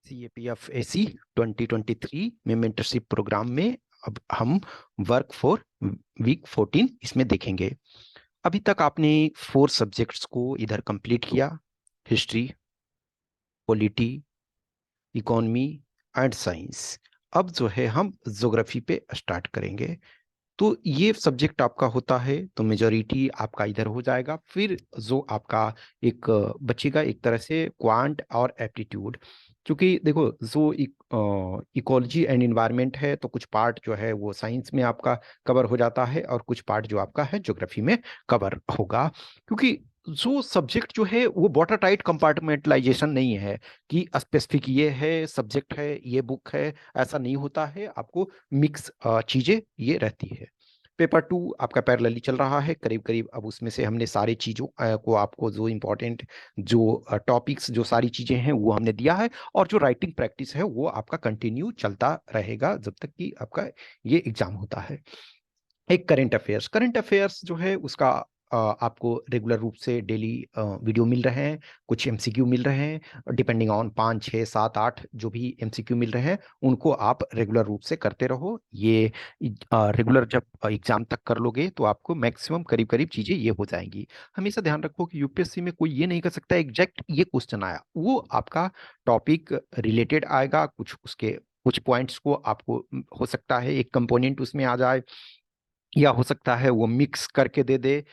CAPF-AC 2023 में mentorship programme में अब हम वर्क फॉर वीक 14 इसमें देखेंगे। अभी तक आपने 4 सब्जेक्ट्स को इधर कंप्लीट किया, history, polity, economy and science. अब जो है हम ज्योग्राफी पे स्टार्ट करेंगे। तो ये सब्जेक्ट आपका होता है तो मेजॉरिटी आपका इधर हो जाएगा। फिर जो आपका एक बचेगा एक तरह से क्वांट और एप्टीट्यूड। क्योंकि देखो जो इकोलॉजी एंड इन्वायरमेंट है तो कुछ पार्ट जो है वो साइंस में आपका कवर हो जाता है और कुछ पार्ट जो आपका है ज्योग्राफी में कवर होगा। क्योंकि जो सब्जेक्ट जो है वो वाटर टाइट कंपार्टमेंटलाइजेशन नहीं है कि स्पेसिफिक ये है सब्जेक्ट है ये बुक है, ऐसा नहीं होता है। आपको मिक्स चीजें ये रहती है। पेपर 2 आपका पैरेलली चल रहा है करीब करीब। अब उसमें से हमने सारी चीजों को आपको जो इम्पोर्टेंट जो टॉपिक्स जो सारी चीजें हैं वो हमने दिया है। और जो राइटिंग प्रैक्टिस है वो आपका कंटिन्यू चलता रहेगा जब तक कि आपका ये एग्जाम होता है। एक करंट अफेयर्स जो है उसका आपको रेगुलर रूप से डेली वीडियो मिल रहे हैं, कुछ एमसीक्यू मिल रहे हैं। डिपेंडिंग ऑन 5 6 7 8 जो भी एमसीक्यू मिल रहे हैं उनको आप रेगुलर रूप से करते रहो। ये रेगुलर जब एग्जाम तक कर लोगे तो आपको मैक्सिमम करीब करीब चीजें ये हो जाएंगी। हमेशा ध्यान रखो कि यूपीएससी में कोई ये नहीं कर सकता एग्जैक्ट ये क्वेश्चन आया, वो आपका टॉपिक रिलेटेड आएगा। कुछ उसके कुछ पॉइंट्स को आपको हो सकता है एक कंपोनेंट उसमें आ जाए, या हो सकता है वो मिक्स करके दे दे।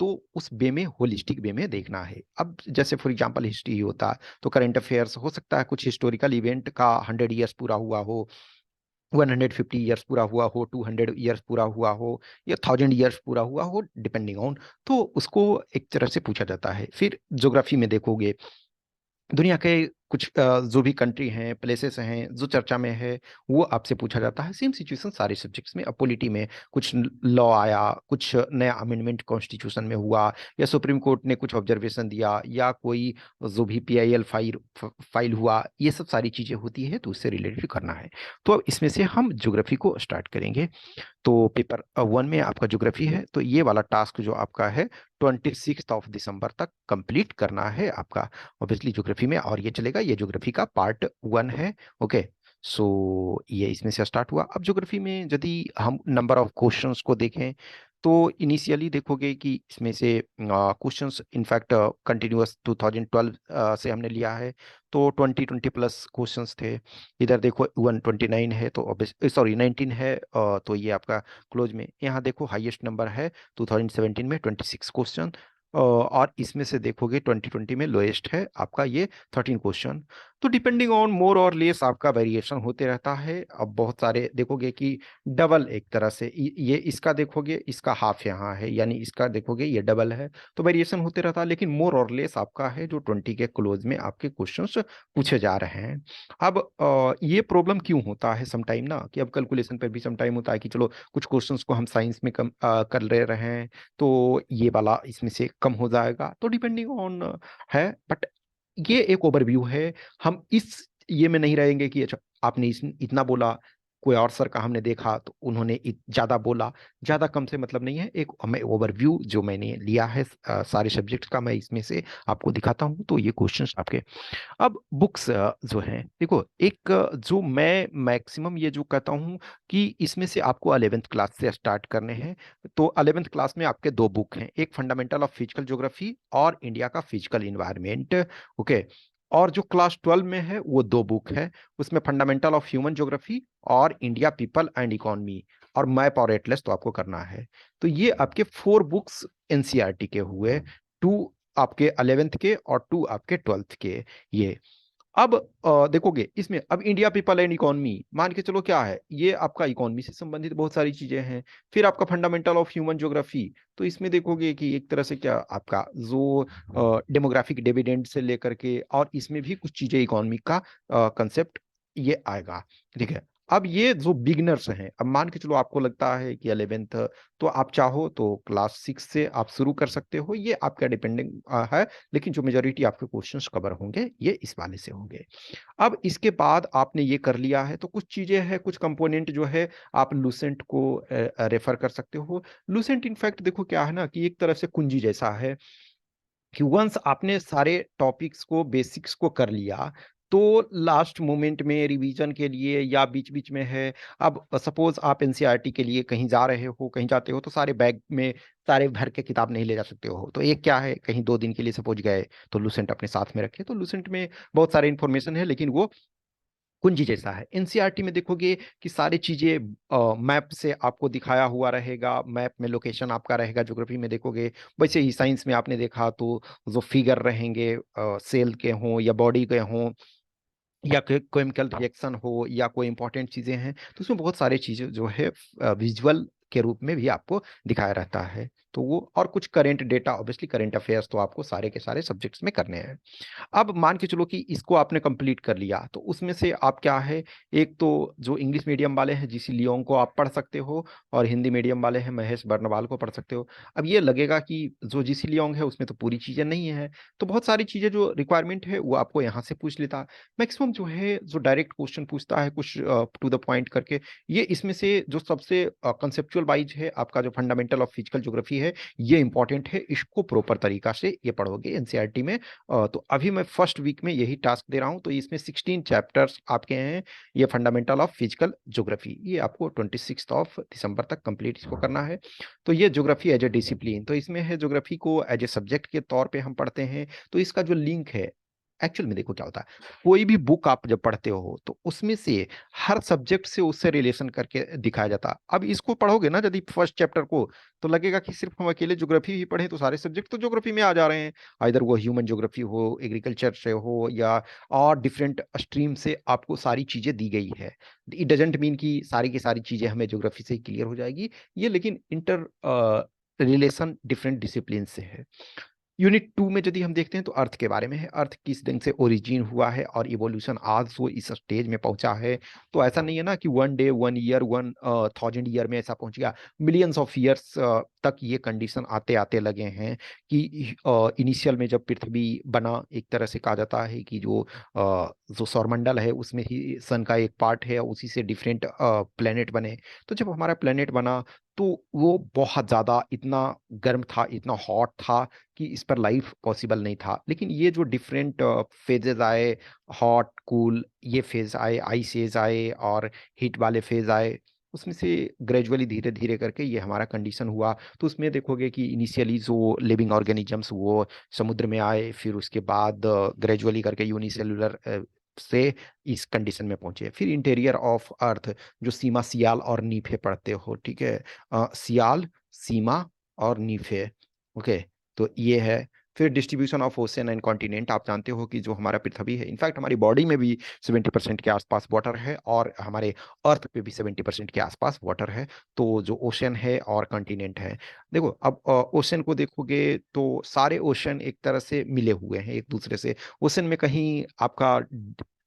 तो उस वे में होलिस्टिक वे में देखना है। अब जैसे फॉर एग्जांपल हिस्ट्री होता है तो करंट अफेयर्स हो सकता है कुछ हिस्टोरिकल इवेंट का 100 ईयर्स पूरा हुआ हो, 150 ईयर्स पूरा हुआ हो, 200 ईयर्स पूरा हुआ हो, या 1000 ईयर्स पूरा हुआ हो, डिपेंडिंग ऑन। तो उसको एक तरह से पूछा जाता है। फिर ज्योग्राफी में देखोगे दुनिया के कुछ जो भी कंट्री हैं प्लेसेस हैं जो चर्चा में है वो आपसे पूछा जाता है। सेम सिचुएशन सारे सब्जेक्ट्स में। अब पॉलिटी में कुछ लॉ आया, कुछ नया अमेंडमेंट कॉन्स्टिट्यूशन में हुआ, या सुप्रीम कोर्ट ने कुछ ऑब्जर्वेशन दिया, या कोई जो भी पीआईएल फाइल हुआ, ये सब सारी चीजें होती है तो उससे रिलेटेड करना है। तो अब इसमें से हम ज्योग्राफी को स्टार्ट करेंगे। तो पेपर 1 में आपका ज्योग्राफी है तो ये वाला टास्क जो आपका है 26 दिसंबर तक कंप्लीट करना है आपका ऑब्वियसली ज्योग्राफी में। और ये चलेगा, ये ज्योग्राफी का पार्ट 1 है। ओके, सो ये इसमें से स्टार्ट हुआ। अब ज्योग्राफी में यदि हम नंबर ऑफ क्वेश्चंस को देखें तो इनिशियली देखोगे कि इसमें से क्वेश्चंस इनफैक्ट कंटिन्यूअस 2012 से हमने लिया है तो 20 प्लस क्वेश्चंस थे। इधर देखो 129 है तो सॉरी 19 है, तो ये आपका क्लोज में। यहाँ देखो हाईएस्ट नंबर है 2017 में 26 क्वेश्चन, और इसमें से देखोगे 2020 में लोएस्ट है आपका ये 13 क्वेश्चन। तो डिपेंडिंग ऑन मोर और लेस आपका वेरिएशन होते रहता है। अब बहुत सारे देखोगे कि डबल एक तरह से ये इसका देखोगे इसका हाफ यहाँ है, यानी इसका देखोगे ये डबल है। तो वेरिएशन होते रहता है लेकिन मोर और लेस आपका है जो 20 के क्लोज में आपके क्वेश्चंस पूछे जा रहे हैं। अब ये प्रॉब्लम क्यों होता है समटाइम ना, कि अब कैलकुलेशन पर भी समटाइम होता है कि चलो कुछ क्वेश्चंस को हम साइंस में कम कर ले रहे हैं तो ये वाला इसमें से कम हो जाएगा। तो डिपेंडिंग ऑन है, बट ये एक ओवरव्यू है। हम इस ये में नहीं रहेंगे कि अच्छा आपने इतना बोला, कोई और सर का हमने देखा तो उन्होंने ज्यादा बोला। ज्यादा कम से मतलब नहीं है, एक हमें ओवरव्यू जो मैंने लिया है सारे सब्जेक्ट्स का मैं इसमें से आपको दिखाता हूँ। तो ये क्वेश्चंस आपके। अब बुक्स जो हैं देखो, एक जो मैं मैक्सिमम ये जो कहता हूँ कि इसमें से आपको 11th क्लास से स्टार्ट करने हैं। तो 11th क्लास में आपके 2 बुक हैं, एक फंडामेंटल ऑफ फिजिकल ज्योग्राफी और इंडिया का फिजिकल इन्वायरमेंट। ओके, और जो क्लास 12 में है वो 2 बुक है, उसमें फंडामेंटल ऑफ ह्यूमन ज्योग्राफी और इंडिया पीपल एंड इकोनॉमी, और मैप और एटलस तो आपको करना है। तो ये आपके 4 बुक्स एनसीईआरटी के हुए, 2 आपके 11th के और 2 आपके 12th के। ये अब देखोगे इसमें अब इंडिया पीपल एंड इकोनॉमी मान के चलो क्या है, ये आपका इकोनॉमी से संबंधित बहुत सारी चीजें हैं। फिर आपका फंडामेंटल ऑफ ह्यूमन ज्योग्राफी, तो इसमें देखोगे कि एक तरह से क्या आपका जो डेमोग्राफिक डिविडेंड से लेकर के, और इसमें भी कुछ चीजें इकोनॉमी का कंसेप्ट ये आएगा। ठीक है, अब ये जो बिगनर्स हैं, अब मान के चलो आपको लगता है कि 11th, तो आप चाहो तो क्लास 6 से आप शुरू कर सकते हो, ये आपका डिपेंडिंग है। लेकिन जो मेजोरिटी आपके क्वेश्चंस कवर होंगे ये इस वाले से होंगे। अब इसके बाद आपने ये कर लिया है तो कुछ चीजें हैं, कुछ कंपोनेंट जो है आप लूसेंट को रेफर कर सकते हो। लूसेंट इनफैक्ट देखो क्या है ना कि एक तरह से कुंजी जैसा है कि वंस आपने सारे टॉपिक्स को बेसिक्स को कर लिया तो लास्ट मोमेंट में रिवीजन के लिए या बीच बीच में है। अब सपोज आप एनसीईआरटी के लिए कहीं जा रहे हो, कहीं जाते हो, तो सारे बैग में सारे भर के किताब नहीं ले जा सकते हो। तो एक क्या है, कहीं 2 दिन के लिए सपोज गए तो लूसेंट अपने साथ में रखे। तो लूसेंट में बहुत सारे इंफॉर्मेशन है, लेकिन वो कुंजी जैसा है। एनसीईआरटी में देखोगे कि सारी चीजें मैप से आपको दिखाया हुआ रहेगा, मैप में लोकेशन आपका रहेगा। ज्योग्राफी में देखोगे वैसे ही साइंस में आपने देखा तो जो फिगर रहेंगे सेल के हों या बॉडी के हों या कोई केमिकल रिएक्शन हो या कोई इंपॉर्टेंट चीजें हैं, तो उसमें बहुत सारी चीजें जो है विजुअल के रूप में भी आपको दिखाया रहता है। तो वो और कुछ current data, obviously current affairs तो आपको सारे के सारे सब्जेक्ट्स में करने हैं। अब मान के चलो कि इसको आपने कंप्लीट कर लिया, तो उसमें से आप क्या है, एक तो जो इंग्लिश मीडियम वाले हैं जीसी लियोंग को आप पढ़ सकते हो, और हिंदी मीडियम वाले हैं महेश बर्नवाल को पढ़ सकते हो। अब ये लगेगा कि जो जीसी लियोंग है उसमें तो पूरी चीजें नहीं है, तो बहुत सारी चीजें जो रिक्वायरमेंट है वो आपको यहाँ से पूछ लेता है। मैक्सिमम जो है जो डायरेक्ट क्वेश्चन पूछता है कुछ टू द पॉइंट करके, ये इसमें से जो सबसे कंसेप्चुअल वाइज है, आपका जो फंडामेंटल ऑफ फिजिकल ज्योग्राफी है, ये इंपॉर्टेंट है। इसको प्रॉपर तरीका से ये पढ़ोगे एनसीईआरटी में। तो अभी मैं फर्स्ट वीक में यही टास्क दे रहा हूँ। तो इसमें 16 चैप्टर्स आपके हैं। ये फंडामेंटल ऑफ फिजिकल ज्योग्राफी, ये आपको 26 दिसंबर तक कंप्लीट इसको करना है। तो ये ज्योग्राफी एज ए डिसिप्लिन, तो इसमें है ज्योग्राफी को एज ए सब्जेक्ट के तौर पे हम पढ़ते हैं। तो इसका जो लिंक है, एक्चुअल में देखो क्या होता है, कोई भी बुक आप जब पढ़ते हो तो उसमें से हर सब्जेक्ट से उससे रिलेशन करके दिखाया जाता है। अब इसको पढ़ोगे ना यदि फर्स्ट चैप्टर को, तो लगेगा कि सिर्फ हम अकेले ज्योग्राफी ही पढ़े तो सारे सब्जेक्ट तो ज्योग्राफी में आ जा रहे हैं। इधर वो ह्यूमन ज्योग्राफी हो, एग्रीकल्चर से हो, या और डिफरेंट स्ट्रीम से आपको सारी चीजें दी गई है। इट डजेंट मीन कि सारी की सारी चीजें हमें ज्योग्राफी से ही क्लियर हो जाएगी, ये लेकिन इंटर रिलेशन डिफरेंट डिसिप्लिन से है। यूनिट 2 में यदि हम देखते हैं तो अर्थ के बारे में है, अर्थ किस ढंग से ओरिजिन हुआ है और इवोल्यूशन आज वो इस स्टेज में पहुंचा है। तो ऐसा नहीं है ना कि 1 डे 1 ईयर 1000 ईयर में ऐसा पहुंच गया, मिलियंस ऑफ ईयर्स तक ये कंडीशन आते आते लगे हैं कि इनिशियल में जब पृथ्वी बना, एक तरह से कहा जाता है कि जो सौरमंडल है उसमें ही सन का एक पार्ट है, उसी से डिफरेंट प्लेनेट बने। तो जब हमारा प्लेनेट बना तो वो बहुत ज्यादा इतना गर्म था, इतना हॉट था कि इस पर लाइफ पॉसिबल नहीं था। लेकिन ये जो डिफरेंट फेजेस आए, हॉट कूल ये फेज आए, आइस एज आए और हीट वाले फेज आए, उसमें से ग्रेजुअली धीरे धीरे करके ये हमारा कंडीशन हुआ। तो उसमें देखोगे कि इनिशियली जो लिविंग ऑर्गेनिजम्स वो समुद्र में आए, फिर उसके बाद ग्रेजुअली करके यूनिसेलुलर से इस कंडीशन में पहुंचे। फिर इंटीरियर ऑफ अर्थ, जो सीमा सियाल और नीफे पढ़ते हो, ठीक है, सियाल, सीमा और नीफे, ओके। तो ये है। फिर distribution of ocean and continent, आप जानते हो कि जो हमारा पृथ्वी है, इनफैक्ट हमारी बॉडी में भी 70% के आसपास वाटर है, और हमारे अर्थ पे भी 70% के आसपास वाटर है। तो जो ओशन है और कॉन्टिनेंट है, देखो अब ओशन को देखोगे तो सारे ओशन एक तरह से मिले हुए हैं एक दूसरे से। ओशन में कहीं आपका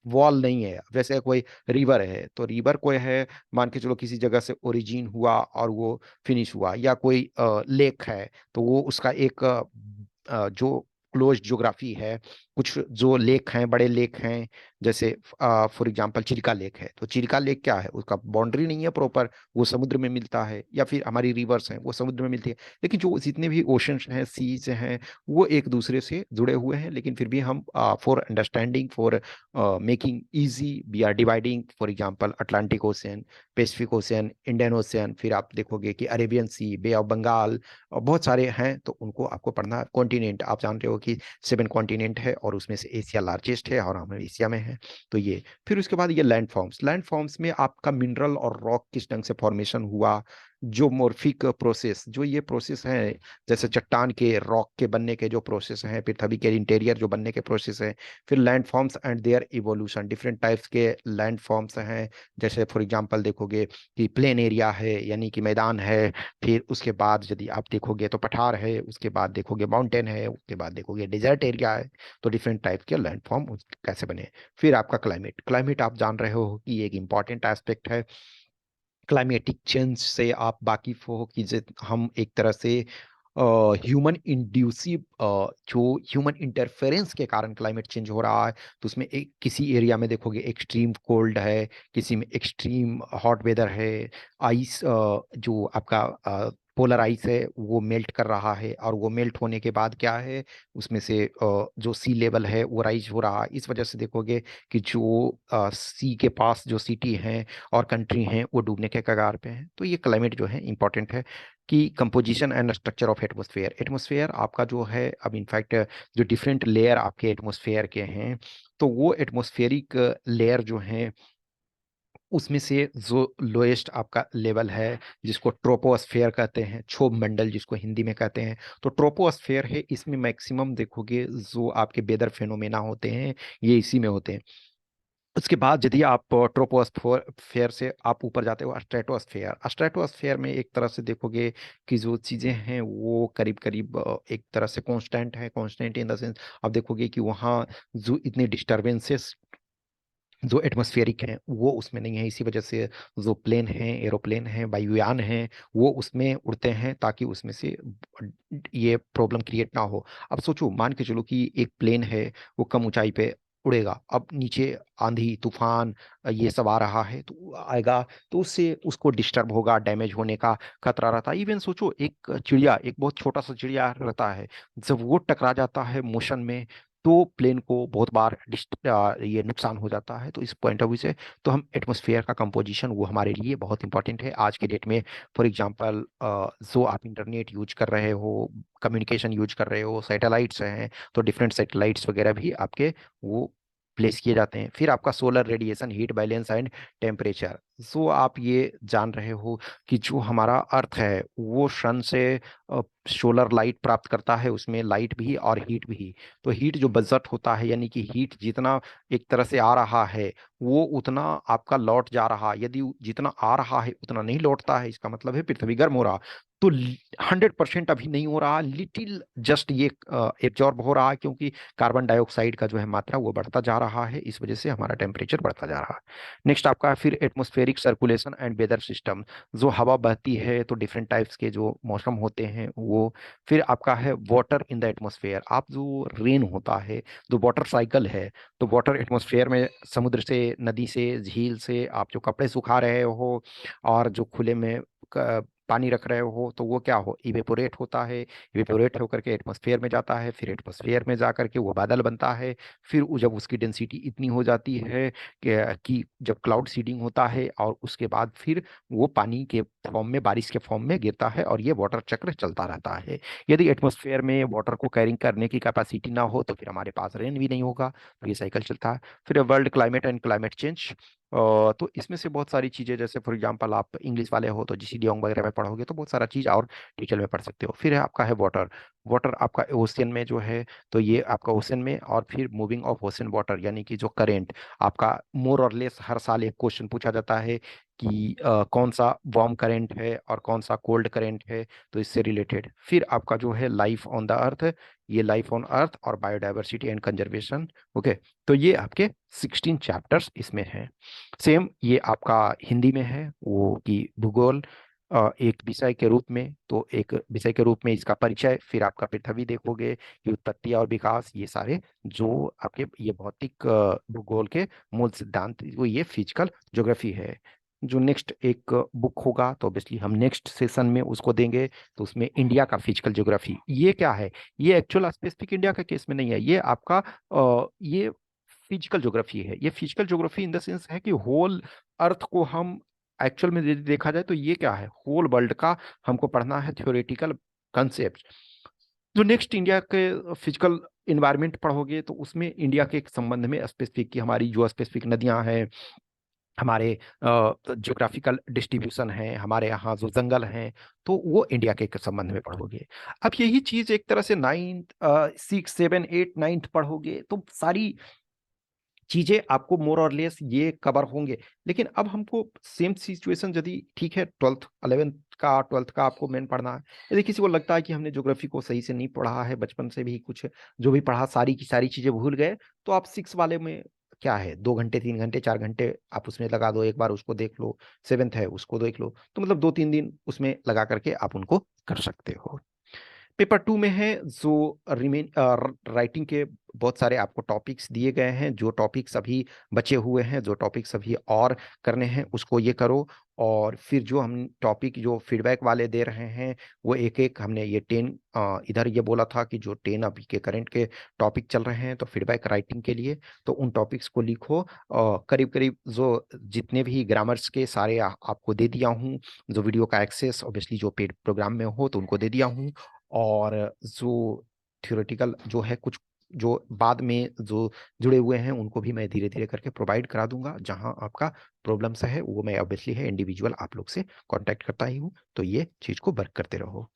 वॉल नहीं है। वैसे कोई रिवर है तो रिवर कोई है, मान के चलो किसी जगह से ओरिजिन हुआ और वो फिनिश हुआ, या कोई लेक है तो वो उसका एक जो क्लोज ज्योग्राफी है। कुछ जो लेक हैं, बड़े लेक हैं, जैसे फॉर एग्जांपल चिल्का लेक है, तो चिल्का लेक क्या है, उसका बाउंड्री नहीं है प्रॉपर, वो समुद्र में मिलता है। या फिर हमारी रिवर्स हैं वो समुद्र में मिलती है। लेकिन जो जितने भी ओशंस हैं, सीज हैं, वो एक दूसरे से जुड़े हुए हैं। लेकिन फिर भी हम for understanding, for making easy, we are dividing, for example Atlantic Ocean, Pacific Ocean, Indian Ocean, फिर आप देखोगे कि Arabian Sea, Bay of Bengal, और बहुत सारे हैं। तो उनको आपको पढ़ना है। कॉन्टिनेंट आप जानते हो कि 7 कॉन्टिनेंट है, और उसमें से एशिया लार्जेस्ट है और हम एशिया में है। तो ये फिर उसके बाद ये लैंडफॉर्म्स, लैंडफॉर्म्स में आपका मिनरल और रॉक किस ढंग से फॉर्मेशन हुआ, जो मोर्फिक प्रोसेस, जो ये प्रोसेस है, जैसे चट्टान के रॉक के बनने के जो प्रोसेस हैं, पृथ्वी के इंटीरियर जो बनने के प्रोसेस हैं। फिर landforms and their evolution, different types के लैंडफॉर्म्स हैं। जैसे फॉर एग्जांपल देखोगे कि प्लेन एरिया है, यानी कि मैदान है। फिर उसके बाद यदि आप देखोगे तो पठार है, उसके बाद देखोगे माउंटेन है, उसके बाद देखोगे डेजर्ट एरिया है। तो डिफरेंट टाइप के लैंडफॉर्म कैसे बने। फिर आपका क्लाइमेट, क्लाइमेट आप जान रहे हो कि एक इंपॉर्टेंट एस्पेक्ट है। क्लाइमेटिक चेंज से आप वाकिफ हो कि हम एक तरह से ह्यूमन इंड्यूसिव, जो ह्यूमन इंटरफेरेंस के कारण क्लाइमेट चेंज हो रहा है। तो उसमें एक किसी एरिया में देखोगे एक्सट्रीम कोल्ड है, किसी में एक्सट्रीम हॉट वेदर है, आइस जो आपका पोलर आइस है वो मेल्ट कर रहा है, और वो मेल्ट होने के बाद क्या है, उसमें से जो सी लेवल है वो राइज हो रहा है। इस वजह से देखोगे कि जो सी के पास जो सिटी हैं और कंट्री हैं वो डूबने के कगार पे हैं। तो ये क्लाइमेट जो है इंपॉर्टेंट है कि composition and structure of atmosphere. Atmosphere आपका जो है, अब इनफैक्ट जो डिफरेंट लेयर आपके एटमॉस्फेयर के हैं, तो वो एटमॉस्फेरिक लेयर जो है उसमें से जो लोएस्ट आपका लेवल है, जिसको ट्रोपोस्फेयर कहते हैं, क्षोभ मंडल जिसको हिंदी में कहते हैं, तो ट्रोपोस्फेयर है, इसमें मैक्सिमम देखोगे जो आपके वेदर फेनोमेना होते हैं ये इसी में होते हैं। उसके बाद यदि आप ट्रोपोस्फेयर से आप ऊपर जाते हो स्ट्रेटोस्फेयर, स्ट्रेटोस्फेयर में एक तरह से देखोगे कि जो चीज़ें हैं वो करीब करीब एक तरह से कांस्टेंट है, कांस्टेंट इन द सेंस आप देखोगे कि वहाँ जो इतने डिस्टरबेंसेस जो एटमॉस्फेरिक हैं वो उसमें नहीं है। इसी वजह से जो प्लेन हैं, एरोप्लेन हैं, वायुयान हैं, वो उसमें उड़ते हैं ताकि उसमें से ये प्रॉब्लम क्रिएट ना हो। अब सोचो, मान के चलो कि एक प्लेन है, वो कम ऊंचाई पे उड़ेगा, अब नीचे आंधी तूफान ये सब आ रहा है तो आएगा, तो उससे उसको डिस्टर्ब होगा, डैमेज होने का खतरा रहता है। इवन सोचो एक चिड़िया, एक बहुत छोटा सा चिड़िया रहता है, जब वो टकरा जाता है मोशन में तो प्लेन को बहुत बार ये नुकसान हो जाता है। तो इस पॉइंट ऑफ व्यू से तो हम एटमॉस्फेयर का कंपोजिशन वो हमारे लिए बहुत इंपॉर्टेंट है आज के डेट में। फॉर एग्जांपल जो आप इंटरनेट यूज कर रहे हो, कम्युनिकेशन यूज कर रहे हो, सैटेलाइट्स हैं, तो डिफरेंट सैटेलाइट्स वगैरह भी आपके वो प्लेस किए जाते हैं। फिर आपका solar radiation, heat balance and temperature. So आप ये जान रहे हो कि जो हमारा अर्थ है वो सन से सोलर लाइट प्राप्त करता है, उसमें लाइट भी और हीट भी। तो हीट जो बजट होता है, यानी कि हीट जितना एक तरह से आ रहा है वो उतना आपका लौट जा रहा है। यदि जितना आ रहा है उतना नहीं लौटता है, इसका मतलब है पृथ्वी गर्म हो रहा। तो 100% अभी नहीं हो रहा, लिटिल जस्ट ये एब्जॉर्ब हो रहा है, क्योंकि कार्बन डाइऑक्साइड का जो है मात्रा वो बढ़ता जा रहा है, इस वजह से हमारा टेम्परेचर बढ़ता जा रहा है। नेक्स्ट आपका है फिर atmospheric circulation and weather system. जो हवा बहती है तो डिफरेंट टाइप्स के जो मौसम होते हैं वो। फिर आपका है वाटर इन द एटमॉस्फेयर। आप जो रेन होता है, जो वाटर साइकिल है, तो वाटर एटमॉस्फेयर में समुद्र से, नदी से, झील से आप जो कपड़े सुखा रहे हो और जो खुले में पानी रख रहे हो, तो वो क्या हो, इवेपोरेट होता है। इवेपोरेट होकर के एटमॉस्फेयर में जाता है, फिर एटमॉस्फेयर में जा करके वो बादल बनता है। फिर जब उसकी डेंसिटी इतनी हो जाती है कि जब क्लाउड सीडिंग होता है, और उसके बाद फिर वो पानी के फॉर्म में, बारिश के फॉर्म में गिरता है, और ये वाटर चक्र चलता रहता है। यदि एटमॉस्फेयर में वाटर को कैरिंग करने की कैपेसिटी ना हो तो फिर हमारे पास रेन भी नहीं होगा, तो ये साइकिल चलता है। फिर world climate and climate change. तो इसमें से बहुत सारी चीजें, जैसे फॉर एग्जांपल आप इंग्लिश वाले हो तो जीसीडीओंग वगैरह में पढ़ोगे तो बहुत सारा चीज और डिटेल में पढ़ सकते हो। फिर है आपका है वाटर। वाटर आपका ओशियन में जो है, तो ये आपका ओशन में, और फिर मूविंग ऑफ ओशन वाटर, यानी कि जो करेंट आपका मोर और लेस हर साल एक क्वेश्चन पूछा जाता है कि कौन सा वार्म करेंट है और कौन सा कोल्ड करेंट है, तो इससे रिलेटेड। फिर आपका जो है लाइफ ऑन द अर्थ, ये लाइफ ऑन अर्थ और बायोडाइवर्सिटी एंड कंजर्वेशन। ओके, तो ये आपके 16 चैप्टर्स इसमें हैं। सेम ये आपका हिंदी में है वो कि भूगोल एक विषय के रूप में, तो एक विषय के रूप में इसका परिचय, फिर आपका पृथ्वी देखोगे कि उत्पत्ति और विकास, ये सारे जो आपके ये भौतिक भूगोल के मूल सिद्धांत, वो ये फिजिकल ज्योग्राफी है। जो नेक्स्ट एक बुक होगा तो ऑब्वियसली हम नेक्स्ट सेशन में उसको देंगे, तो उसमें इंडिया का फिजिकल ज्योग्राफी। ये क्या है, ये एक्चुअल स्पेसिफिक इंडिया का केस में नहीं है, ये आपका ये फिजिकल ज्योग्राफी है। ये physical geography in the sense है कि होल अर्थ को हम एक्चुअल में यदि देखा जाए तो ये क्या है, होल वर्ल्ड का हमको पढ़ना है थ्योरेटिकल कंसेप्ट। जो नेक्स्ट इंडिया के फिजिकल इन्वायरमेंट पढ़ोगे तो उसमें इंडिया के एक संबंध में स्पेसिफिक की हमारी जो स्पेसिफिक नदियां हैं, हमारे ज्योग्राफिकल डिस्ट्रीब्यूशन है, हमारे यहाँ जो जंगल हैं, तो वो इंडिया के संबंध में पढ़ोगे। अब यही चीज एक तरह से 9th 6 7 8 9th पढ़ोगे तो सारी चीजें आपको मोर और लेस ये कवर होंगे। लेकिन अब हमको सेम सिचुएशन, यदि ठीक है 12th का आपको मेन पढ़ना है, यदि किसी को लगता है कि हमने ज्योग्राफी को सही से नहीं पढ़ा है, बचपन से भी कुछ जो भी पढ़ा सारी की सारी चीजें भूल गए, तो आप 6 वाले में क्या है, 2 घंटे 3 घंटे 4 घंटे आप उसमें लगा दो, एक बार उसको देख लो। 7th है उसको देख लो, तो मतलब 2 3 दिन उसमें लगा करके आप उनको कर सकते हो। पेपर 2 में है जो रिमेन राइटिंग के बहुत सारे आपको टॉपिक्स दिए गए हैं। जो टॉपिक्स अभी बचे हुए हैं, जो टॉपिक्स अभी और करने हैं, उसको ये करो। और फिर जो हम टॉपिक जो फीडबैक वाले दे रहे हैं, वो एक एक हमने ये 10 इधर ये बोला था कि जो 10 अभी के करंट के टॉपिक चल रहे हैं तो फीडबैक राइटिंग के लिए, तो उन टॉपिक्स को लिखो। करीब करीब जो जितने भी ग्रामर्स के सारे आपको दे दिया हूँ। जो वीडियो का एक्सेस ऑब्वियसली जो पेड प्रोग्राम में हो तो उनको दे दिया हूँ। और जो थ्योरेटिकल जो है, कुछ जो बाद में जो जुड़े हुए हैं उनको भी मैं धीरे धीरे करके प्रोवाइड करा दूंगा। जहां आपका प्रॉब्लम्स है वो मैं ऑब्वियसली है इंडिविजुअल आप लोग से कांटेक्ट करता ही हूँ। तो ये चीज को वर्क करते रहो।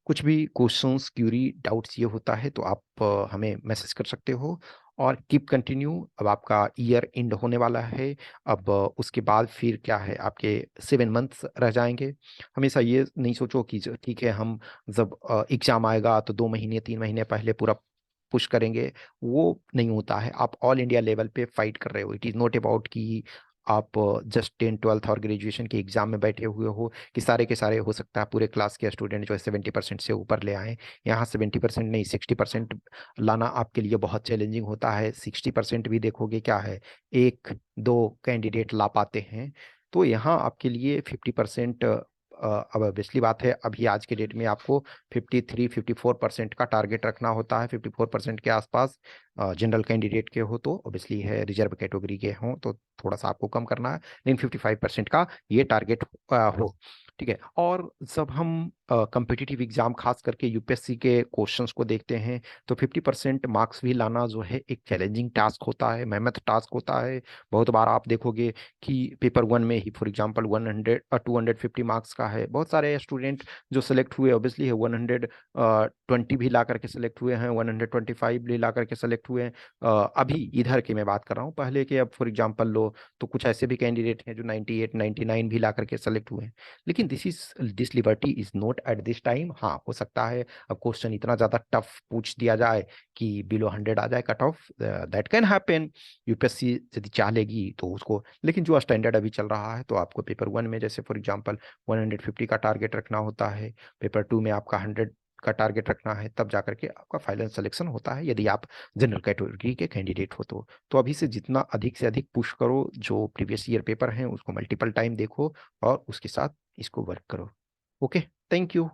कुछ भी क्वेश्चंस क्यूरी डाउट्स ये होता है तो आप हमें मैसेज कर सकते हो। और कीप कंटिन्यू। अब आपका ईयर एंड होने वाला है। अब उसके बाद फिर क्या है, आपके 7 मंथ्स रह जाएंगे। हमेशा ये नहीं सोचो कि ठीक है हम जब एग्जाम आएगा तो 2 महीने 3 महीने पहले पूरा पुश करेंगे। वो नहीं होता है। आप ऑल इंडिया लेवल पे फाइट कर रहे हो। इट इज़ नॉट अबाउट कि आप जस्ट 10 12th और ग्रेजुएशन के एग्जाम में बैठे हुए हो कि सारे के सारे हो सकता है पूरे क्लास के स्टूडेंट जो है 70% से ऊपर ले आए। यहाँ 70% नहीं, 60% लाना आपके लिए बहुत चैलेंजिंग होता है। 60% भी देखोगे क्या है, एक दो कैंडिडेट ला पाते हैं। तो यहाँ आपके लिए 50%, अब ऑब्वियसली बात है अभी आज के डेट में आपको 53 54% का टारगेट रखना होता है। 54% के आसपास जनरल कैंडिडेट के हो तो ऑब्वियसली है, रिजर्व कैटेगरी के हों तो थोड़ा सा आपको कम करना है। लेकिन 55% का ये टारगेट हो। ठीक है। और जब हम कंपिटिटिव एग्जाम खास करके यूपीएससी के क्वेश्चंस को देखते हैं तो 50% मार्क्स भी लाना जो है एक चैलेंजिंग टास्क होता है, मेहनत टास्क होता है। बहुत बार आप देखोगे कि पेपर 1 में ही फॉर एग्जांपल 100 250 मार्क्स का है। बहुत सारे स्टूडेंट जो सेलेक्ट हुए ऑब्वियसली है 120 भी ला करके सेलेक्ट हुए हैं, 125 भी ला करके सेलेक्ट हुए हैं। अभी इधर की मैं बात कर रहा हूँ, पहले के अब फॉर एग्जांपल लो तो कुछ ऐसे भी कैंडिडेट हैं जो 98 99 भी ला करके सेलेक्ट हुए हैं। लेकिन this liberty is not at this time. हाँ हो सकता है अब क्वेश्चन इतना ज्यादा टफ पूछ दिया जाए कि बिलो 100 आ जाए cut off, that can happen. UPSC यदि चाह लेगी तो उसको, लेकिन जो स्टैंडर्ड अभी चल रहा है तो आपको पेपर 1 में जैसे फॉर एग्जांपल 150 का टारगेट रखना होता है। पेपर 2 में आपका 100 का टारगेट रखना है, तब जाकर के आपका फाइनल सिलेक्शन होता है यदि आप जनरल कैटेगरी के कैंडिडेट हो तो अभी से जितना अधिक से अधिक पुश करो। जो प्रीवियस ईयर पेपर हैं उसको मल्टीपल टाइम देखो और उसके साथ इसको वर्क करो। Okay, thank you.